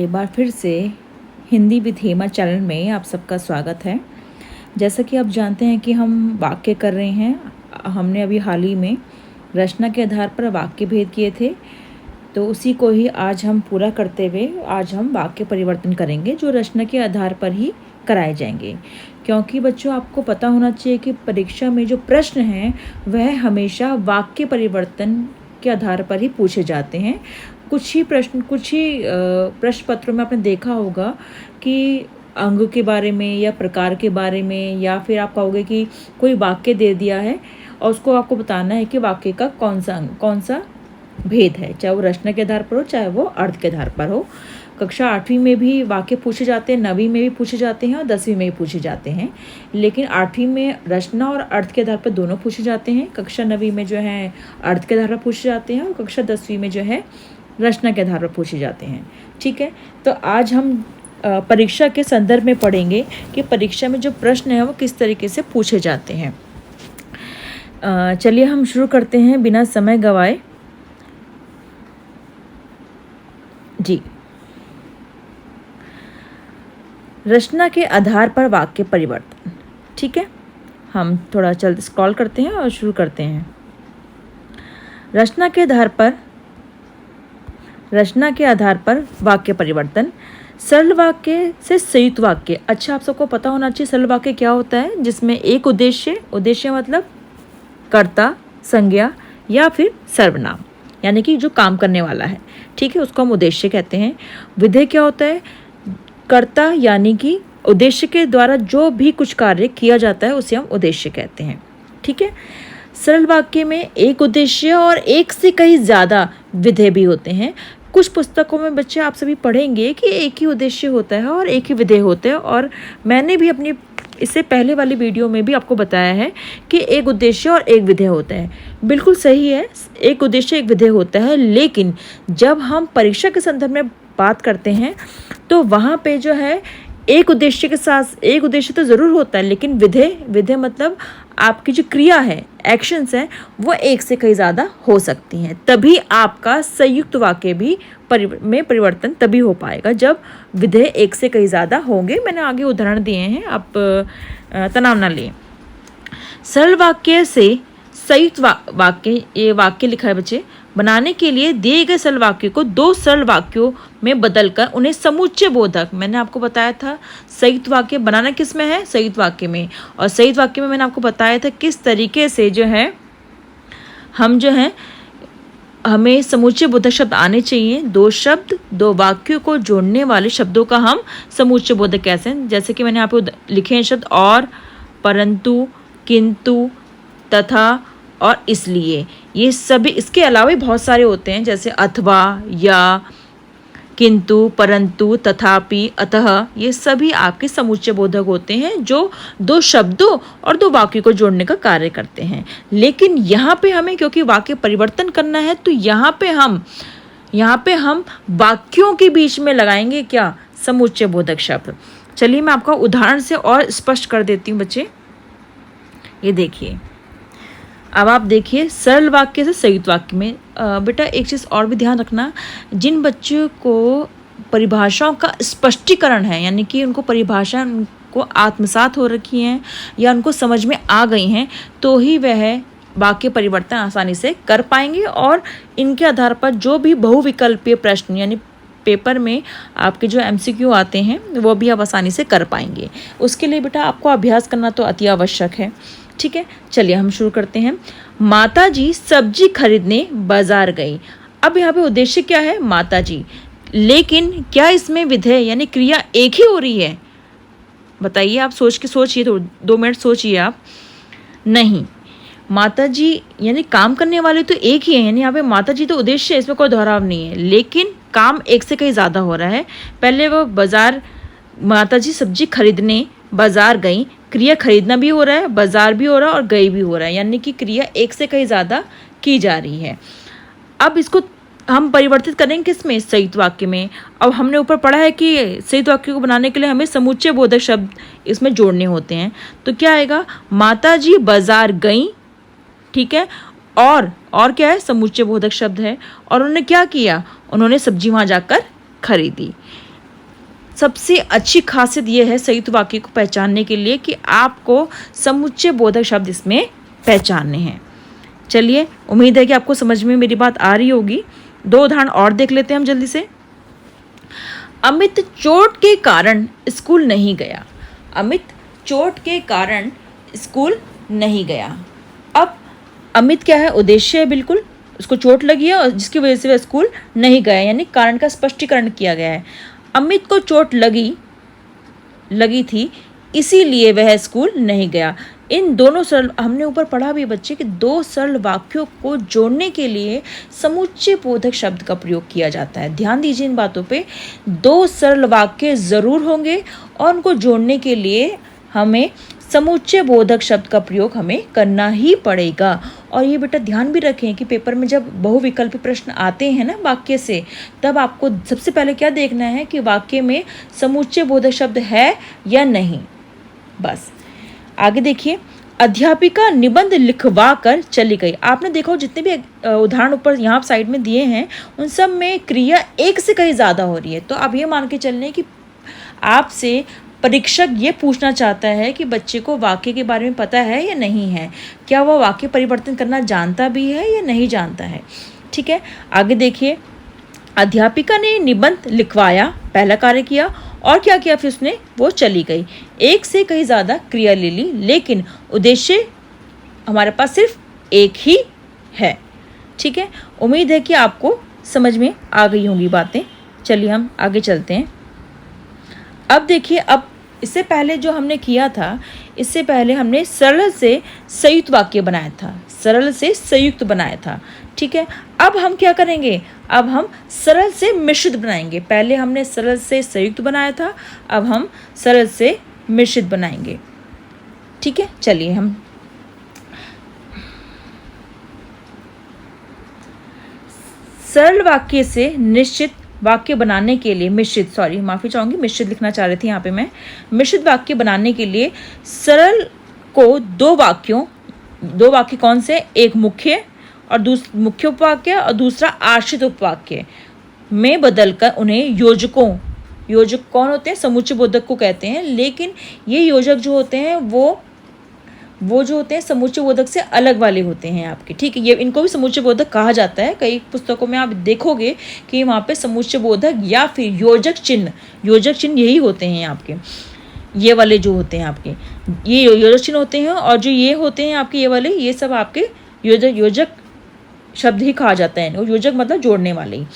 एक बार फिर से हिंदी विद हेमा चैनल में आप सबका स्वागत है। जैसा कि आप जानते हैं कि हम वाक्य कर रहे हैं। हमने अभी हाल ही में रचना के आधार पर वाक्य भेद किए थे, तो उसी को ही आज हम पूरा करते हुए आज हम वाक्य परिवर्तन करेंगे, जो रचना के आधार पर ही कराए जाएंगे। क्योंकि बच्चों, आपको पता होना चाहिए कि परीक्षा में जो प्रश्न हैं वह हमेशा वाक्य परिवर्तन के आधार पर ही पूछे जाते हैं। कुछ ही प्रश्न पत्रों में आपने देखा होगा कि अंग के बारे में या प्रकार के बारे में, या फिर आप कहोगे कि कोई वाक्य दे दिया है और उसको आपको बताना है कि वाक्य का कौन सा भेद है, चाहे वो रचना के आधार पर हो चाहे वो अर्थ के आधार पर हो। कक्षा 8वीं में भी वाक्य पूछे जाते हैं, 9वीं में भी पूछे जाते हैं और 10वीं में भी पूछे जाते हैं। लेकिन 8वीं में रचना और अर्थ के आधार पर दोनों पूछे जाते हैं। कक्षा 9वीं में जो है अर्थ के आधार पर पूछे जाते हैं और कक्षा 10वीं में जो है रचना के आधार पर पूछे जाते हैं। ठीक है, तो आज हम परीक्षा के संदर्भ में पढ़ेंगे कि परीक्षा में जो प्रश्न है वो किस तरीके से पूछे जाते हैं। चलिए हम शुरू करते हैं बिना समय गवाए। जी, रचना के आधार पर वाक्य परिवर्तन। ठीक है, हम थोड़ा जल्द स्क्रॉल करते हैं और शुरू करते हैं। रचना के आधार पर वाक्य परिवर्तन। सरल वाक्य से संयुक्त वाक्य। अच्छा, आप सबको पता होना चाहिए सरल वाक्य क्या होता है, जिसमें एक उद्देश्य मतलब कर्ता, संज्ञा या फिर सर्वनाम, यानी कि जो काम करने वाला है। ठीक है, उसको हम उद्देश्य कहते हैं। विधेय क्या होता है? कर्ता, यानी कि उद्देश्य के द्वारा जो भी कुछ कार्य किया जाता है उसे हम उद्देश्य कहते हैं। ठीक है, सरल वाक्य में एक उद्देश्य और एक से कहीं ज़्यादा विधेय भी होते हैं। कुछ पुस्तकों में बच्चे आप सभी पढ़ेंगे कि एक ही उद्देश्य होता है और एक ही विधेय होते हैं, और मैंने भी अपनी इससे पहले वाली वीडियो में भी आपको बताया है कि एक उद्देश्य और एक विधेय होता है। बिल्कुल सही है, एक उद्देश्य एक विधेय होता है। लेकिन जब हम परीक्षा के संदर्भ में बात करते हैं तो वहाँ पे जो है एक उद्देश्य के साथ एक उद्देश्य तो ज़रूर होता है, लेकिन विधेय मतलब आपकी जो क्रिया है, एक्शंस है, वो एक से कहीं ज़्यादा हो सकती हैं। तभी आपका संयुक्त वाक्य भी में परिवर्तन तभी हो पाएगा जब विधेय एक से कहीं ज़्यादा होंगे। मैंने आगे उदाहरण दिए हैं, आप तनाव ना लें। सरल वाक्य से संयुक्त वाक्य, ये वाक्य लिखा है बच्चे, बनाने के लिए दिए गए सरल वाक्य को दो सरल वाक्यों में बदलकर उन्हें समुच्चय बोधक, मैंने आपको बताया था संयुक्त वाक्य बनाना किस में है, संयुक्त वाक्य में। और संयुक्त वाक्य में मैंने आपको बताया था किस तरीके से जो है हमें समुच्चय बोधक शब्द आने चाहिए। दो शब्द, दो वाक्यों को जोड़ने वाले शब्दों का हम समुच्चय बोधक कहते हैं। जैसे कि मैंने यहाँ पे लिखे हैं शब्द और, परंतु, किंतु, तथा और इसलिए। ये सभी, इसके अलावा भी बहुत सारे होते हैं, जैसे अथवा, या, किंतु, परंतु, तथापि, अतः। ये सभी आपके समुच्चय बोधक होते हैं जो दो शब्दों और दो वाक्यों को जोड़ने का कार्य करते हैं। लेकिन यहाँ पे हमें, क्योंकि वाक्य परिवर्तन करना है, तो यहाँ पे हम वाक्यों के बीच में लगाएंगे क्या, समुच्चय बोधक शब्द। चलिए मैं आपका उदाहरण से और स्पष्ट कर देती हूँ बच्चे। ये देखिए, अब आप देखिए सरल वाक्य से संयुक्त वाक्य में। बेटा एक चीज़ और भी ध्यान रखना, जिन बच्चों को परिभाषाओं का स्पष्टीकरण है, यानी कि उनको परिभाषा उनको आत्मसात हो रखी हैं या उनको समझ में आ गई हैं, तो ही वह वाक्य परिवर्तन आसानी से कर पाएंगे। और इनके आधार पर जो भी बहुविकल्पीय प्रश्न, यानी पेपर में आपके जो MCQ आते हैं, वो भी आप आसानी से कर पाएंगे। उसके लिए बेटा आपको अभ्यास करना तो अति आवश्यक है। ठीक है, चलिए हम शुरू करते हैं। माताजी सब्जी खरीदने बाजार गई। अब यहाँ पे उद्देश्य क्या है, माताजी, लेकिन क्या इसमें विधेय यानी क्रिया एक ही हो रही है? बताइए, आप सोचिए, 2 मिनट सोचिए आप। नहीं, माताजी यानी काम करने वाले तो एक ही है, यानी यहाँ पे माताजी तो उद्देश्य है, इसमें कोई दोहराव नहीं है, लेकिन काम एक से कहीं ज़्यादा हो रहा है। पहले वो माताजी सब्जी खरीदने बाजार गई, क्रिया खरीदना भी हो रहा है, बाजार भी हो रहा है और गई भी हो रहा है, यानी कि क्रिया एक से कहीं ज़्यादा की जा रही है। अब इसको हम परिवर्तित करेंगे किस में, संयुक्त वाक्य में। अब हमने ऊपर पढ़ा है कि संयुक्त वाक्य को बनाने के लिए हमें समुच्चय बोधक शब्द इसमें जोड़ने होते हैं। तो क्या आएगा, माताजी बाजार गई। ठीक है, और क्या है, समुच्चय बोधक शब्द है। और उन्होंने क्या किया, उन्होंने सब्जी वहाँ जाकर खरीदी। सबसे अच्छी खासियत ये है संयुक्त वाक्य को पहचानने के लिए कि आपको समुच्चय बोधक शब्द इसमें पहचानने हैं। चलिए, उम्मीद है कि आपको समझ में मेरी बात आ रही होगी। 2 उदाहरण और देख लेते हैं हम जल्दी से। अमित चोट के कारण स्कूल नहीं गया। अमित चोट के कारण स्कूल नहीं गया। अब अमित क्या है? उद्देश्य है, बिल्कुल उसको चोट लगी है और जिसकी वजह से वह स्कूल नहीं गया, यानी कारण का स्पष्टीकरण किया गया है। अमित को चोट लगी थी, इसीलिए वह स्कूल नहीं गया। इन दोनों सरल, हमने ऊपर पढ़ा भी बच्चे कि 2 सरल वाक्यों को जोड़ने के लिए समुच्चय बोधक शब्द का प्रयोग किया जाता है। ध्यान दीजिए इन बातों पे। 2 सरल वाक्य ज़रूर होंगे और उनको जोड़ने के लिए हमें समुच्चय बोधक शब्द का प्रयोग हमें करना ही पड़ेगा। और ये बेटा ध्यान भी रखें कि पेपर में जब बहुविकल्पी प्रश्न आते हैं ना वाक्य से, तब आपको सबसे पहले क्या देखना है कि वाक्य में समुच्चय बोधक शब्द है या नहीं। बस आगे देखिए। अध्यापिका निबंध लिखवा कर चली गई। आपने देखो जितने भी उदाहरण ऊपर यहाँ साइड में दिए हैं उन सब में क्रिया एक से कहीं ज़्यादा हो रही है। तो अब ये मान के चलने कि आपसे परीक्षक ये पूछना चाहता है कि बच्चे को वाक्य के बारे में पता है या नहीं है, क्या वह वाक्य परिवर्तन करना जानता भी है या नहीं जानता है। ठीक है, आगे देखिए। अध्यापिका ने निबंध लिखवाया, पहला कार्य किया, और क्या किया फिर उसने? वो चली गई। एक से कहीं ज़्यादा क्रिया ले ली, लेकिन उद्देश्य हमारे पास सिर्फ एक ही है। ठीक है, उम्मीद है कि आपको समझ में आ गई होंगी बातें। चलिए हम आगे चलते हैं। अब देखिए, अब इससे पहले जो हमने किया था, इससे पहले हमने सरल से संयुक्त वाक्य बनाया था, सरल से संयुक्त बनाया था। ठीक है, अब हम क्या करेंगे? अब हम सरल से मिश्रित बनाएंगे। पहले हमने सरल से संयुक्त बनाया था, अब हम सरल से मिश्रित बनाएंगे। ठीक है, चलिए हम सरल वाक्य से निश्चित वाक्य बनाने के लिए मिश्रित लिखना चाह रही थी यहाँ पे मैं। मिश्रित वाक्य बनाने के लिए सरल को 2 वाक्य कौन से? एक मुख्य मुख्य उपवाक्य और दूसरा आश्रित उपवाक्य में बदलकर उन्हें योजक कौन होते हैं? समुच्चय बोधक को कहते हैं। लेकिन ये योजक जो होते हैं वो जो होते हैं समुच्चय बोधक से अलग वाले होते हैं आपके। ठीक है, ये इनको भी समुच्चय बोधक कहा जाता है। कई पुस्तकों में आप देखोगे कि वहाँ पे समुच्चय बोधक या फिर योजक चिन्ह यही होते हैं आपके। ये वाले जो होते हैं आपके, ये योजक चिन्ह होते हैं, और जो ये होते हैं आपके ये वाले, ये सब आपके योजक शब्द ही कहा जाता है। योजक मतलब जोड़ने वाले ही।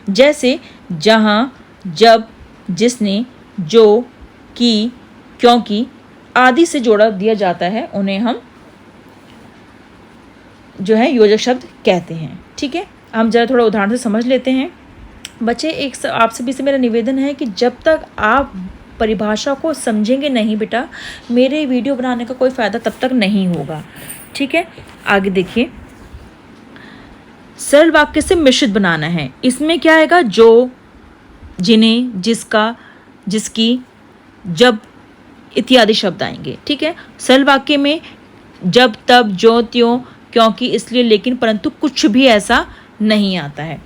जैसे जहाँ, जब, जिसने, जो, की, क्योंकि आदि से जोड़ा दिया जाता है, उन्हें हम जो है योजक शब्द कहते हैं। ठीक है, हम जरा थोड़ा उदाहरण से समझ लेते हैं। बच्चे, एक आपसे भी से मेरा निवेदन है कि जब तक आप परिभाषा को समझेंगे नहीं बेटा, मेरे वीडियो बनाने का कोई फ़ायदा तब तक नहीं होगा। ठीक है, आगे देखिए। सरल वाक्य से मिश्रित बनाना है। इसमें क्या आएगा? जो, जिन्हें, जिसका, जिसकी, जब इत्यादि शब्द आएंगे। ठीक है, सरल वाक्य में जब, तब, जो, त्यों, क्योंकि, इसलिए, लेकिन, परंतु कुछ भी ऐसा नहीं आता है।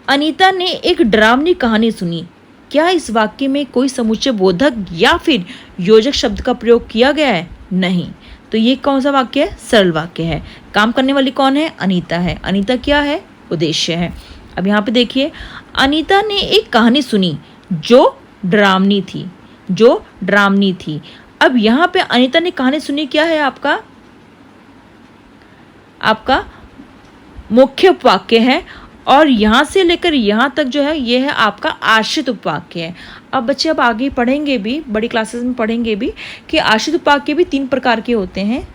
अनीता ने एक डरावनी कहानी सुनी। क्या इस वाक्य में कोई समुच्चय बोधक या फिर योजक शब्द का प्रयोग किया गया है? नहीं। तो ये कौन सा वाक्य है? सरल वाक्य है। काम करने वाली कौन है? अनीता है। अनीता क्या है? उद्देश्य है। अब यहाँ पे देखिए, अनीता ने एक कहानी सुनी जो डरावनी थी। अब यहाँ पे अनीता ने कहानी सुनी क्या है? आपका मुख्य उपवाक्य है, और यहाँ से लेकर यहाँ तक जो है ये है आपका आश्रित उपवाक्य है। अब बच्चे अब आगे पढ़ेंगे भी, बड़ी क्लासेस में पढ़ेंगे भी कि आश्रित उपवाक्य भी 3 प्रकार के होते हैं।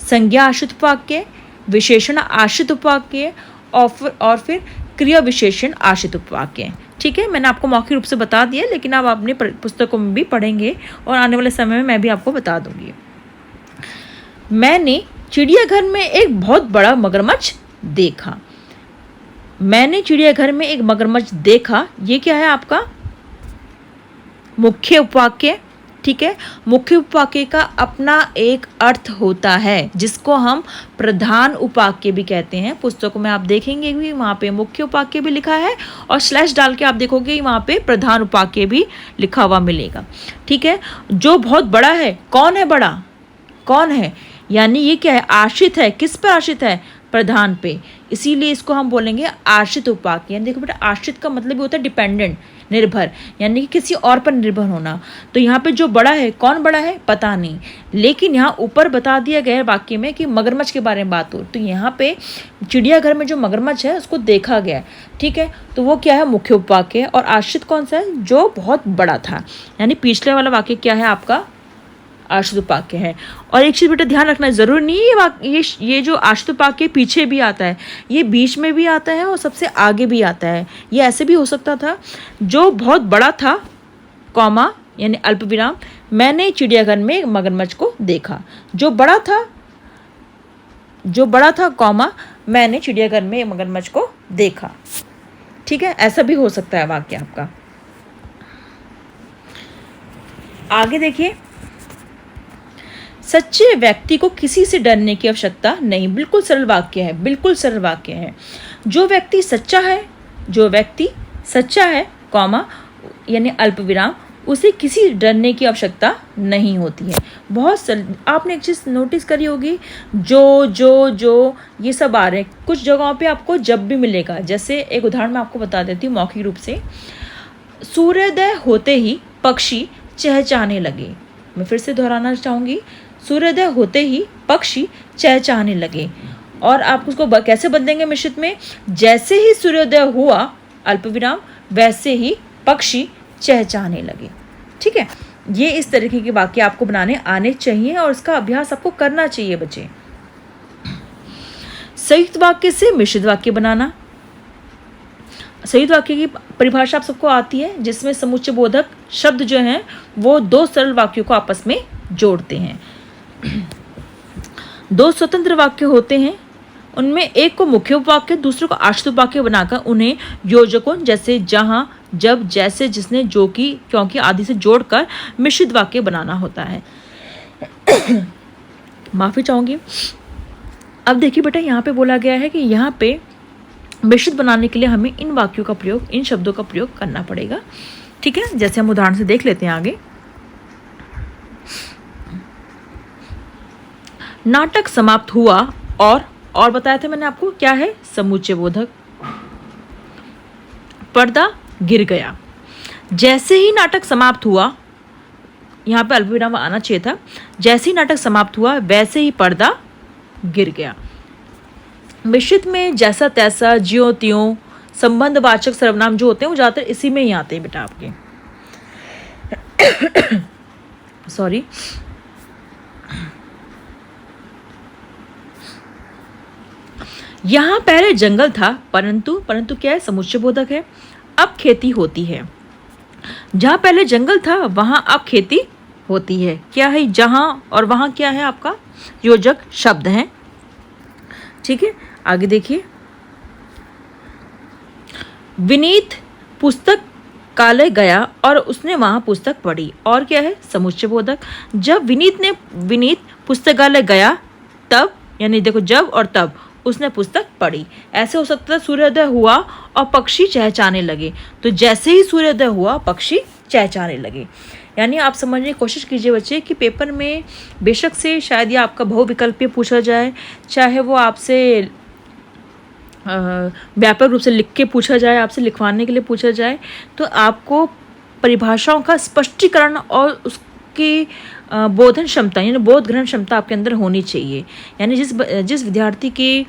संज्ञा आश्रित उपवाक्य, विशेषण आश्रित उपवाक्य और फिर क्रिया विशेषण आश्रित उपवाक्य। ठीक है, मैंने आपको मौखिक रूप से बता दिया, लेकिन आप अपने पुस्तकों में भी पढ़ेंगे और आने वाले समय में मैं भी आपको बता दूंगी। मैंने चिड़ियाघर में एक बहुत बड़ा मगरमच्छ देखा। मैंने चिड़ियाघर में एक मगरमच्छ देखा, ये क्या है? आपका मुख्य उपवाक्य। ठीक है। मुख्य उपवाक्य का अपना एक अर्थ होता है जिसको हम प्रधान उपवाक्य भी कहते हैं। पुस्तकों में आप देखेंगे भी वहाँ पे मुख्य उपवाक्य भी लिखा है और स्लैश डाल के आप देखोगे वहाँ पे प्रधान उपवाक्य भी लिखा हुआ मिलेगा। ठीक है। जो बहुत बड़ा है, कौन है बड़ा, कौन है, यानी ये क्या है, आश्रित है। किस पर आश्रित है, प्रधान पे, इसीलिए इसको हम बोलेंगे आश्रित उपवाक्य। यानी देखो बेटा, आश्रित का मतलब भी होता है डिपेंडेंट, निर्भर, यानी कि किसी और पर निर्भर होना। तो यहाँ पे जो बड़ा है, कौन बड़ा है पता नहीं, लेकिन यहाँ ऊपर बता दिया गया है वाक्य में कि मगरमच्छ के बारे में बात हो, तो यहाँ पे चिड़ियाघर में जो मगरमच्छ है उसको देखा गया है। ठीक है, तो वो क्या है, मुख्य उपवाक्य है। और आश्रित कौन सा है, जो बहुत बड़ा था, यानी पिछले वाला वाक्य क्या है आपका, आश्रित उपवाक्य है। और एक चीज़ बेटा ध्यान रखना, जरूरी नहीं है ये जो आश्रित उपवाक्य पीछे भी आता है, ये बीच में भी आता है और सबसे आगे भी आता है। ये ऐसे भी हो सकता था, जो बहुत बड़ा था, कॉमा यानी अल्प विराम, मैंने चिड़ियाघर में मगरमच्छ को देखा। जो बड़ा था कॉमा, मैंने चिड़ियाघर में मगरमच्छ को देखा। ठीक है, ऐसा भी हो सकता है वाक्य आपका। आगे देखिए, सच्चे व्यक्ति को किसी से डरने की आवश्यकता नहीं। बिल्कुल सरल वाक्य है, बिल्कुल सरल वाक्य है। जो व्यक्ति सच्चा है कॉमा यानी अल्प विराम, उसे किसी डरने की आवश्यकता नहीं होती है। बहुत सरल। आपने एक चीज़ नोटिस करी होगी, जो ये सब आ रहे हैं, कुछ जगहों पे आपको जब भी मिलेगा। जैसे एक उदाहरण मैं आपको बता देती हूँ मौखिक रूप से। सूर्योदय होते ही पक्षी चहचहाने लगे। मैं फिर से दोहराना चाहूँगी, सूर्योदय होते ही पक्षी चहचहाने लगे। और आप उसको कैसे बदलेंगे मिश्रित में, जैसे ही सूर्योदय हुआ अल्प विराम, वैसे ही पक्षी चहचहाने लगे। ठीक है, ये इस तरीके के वाक्य आपको बनाने आने चाहिए और इसका अभ्यास आपको करना चाहिए बच्चे। संयुक्त वाक्य से मिश्रित वाक्य बनाना। संयुक्त वाक्य की परिभाषा आप सबको आती है, जिसमें समुच्चय बोधक शब्द जो हैं वो दो सरल वाक्यों को आपस में जोड़ते हैं। दो स्वतंत्र वाक्य होते हैं, उनमें एक को मुख्य उपवाक्य, दूसरे को आश्रित उपवाक्य बनाकर उन्हें योजकों जैसे जहां, जब, जैसे, जिसने, जो कि, क्योंकि आदि से जोड़कर मिश्रित वाक्य बनाना होता है। माफी चाहूंगी। अब देखिए बेटा, यहाँ पे बोला गया है कि यहाँ पे मिश्रित बनाने के लिए हमें इन वाक्यों का प्रयोग, इन शब्दों का प्रयोग करना पड़ेगा। ठीक है, जैसे हम उदाहरण से देख लेते हैं आगे। नाटक समाप्त हुआ और बताया था मैंने आपको क्या है, समुच्चय बोधक। पर्दा गिर गया। जैसे ही नाटक समाप्त हुआ, यहाँ पे अल्पविराम आना चाहिए था, जैसे ही नाटक समाप्त हुआ वैसे ही पर्दा गिर गया। मिश्रित में जैसा तैसा, ज्यों त्यों, संबंधवाचक सर्वनाम जो होते हैं वो ज़्यादातर इसी में ही आते हैं बेटा आपके। सॉरी। यहाँ पहले जंगल था, परंतु क्या है, समुच्चय बोधक है। अब खेती होती है। जहाँ पहले जंगल था वहाँ अब खेती होती है। क्या है, जहाँ और वहाँ क्या है आपका, योजक शब्द हैं। ठीक है, आगे देखिए। विनीत पुस्तकालय गया और उसने वहाँ पुस्तक पढ़ी। और क्या है, समुच्चय बोधक। जब विनीत पुस्तकालय गया तब, यानी देखो जब और तब, उसने पुस्तक पढ़ी। ऐसे हो सकता है सूर्योदय हुआ और पक्षी चहचहाने लगे, तो जैसे ही सूर्योदय हुआ पक्षी चहचहाने लगे। यानी आप समझने की कोशिश कीजिए बच्चे कि पेपर में बेशक से शायद ये आपका बहुविकल्पीय पूछा जाए, चाहे वो आपसे व्यापक रूप से लिख के पूछा जाए, आपसे लिखवाने के लिए पूछा जाए, तो आपको परिभाषाओं का स्पष्टीकरण और उसकी बोधन क्षमता यानी बोध ग्रहण क्षमता आपके अंदर होनी चाहिए। यानी जिस विद्यार्थी की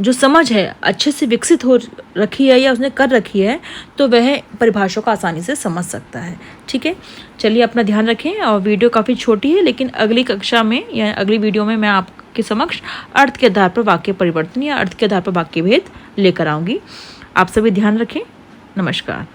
जो समझ है अच्छे से विकसित हो रखी है या उसने कर रखी है, तो वह परिभाषाओं को आसानी से समझ सकता है। ठीक है, चलिए अपना ध्यान रखें। और वीडियो काफ़ी छोटी है, लेकिन अगली कक्षा में या अगली वीडियो में मैं आपके समक्ष अर्थ के आधार पर वाक्य परिवर्तन या अर्थ के आधार पर वाक्य भेद लेकर आऊँगी। आप सभी ध्यान रखें। नमस्कार।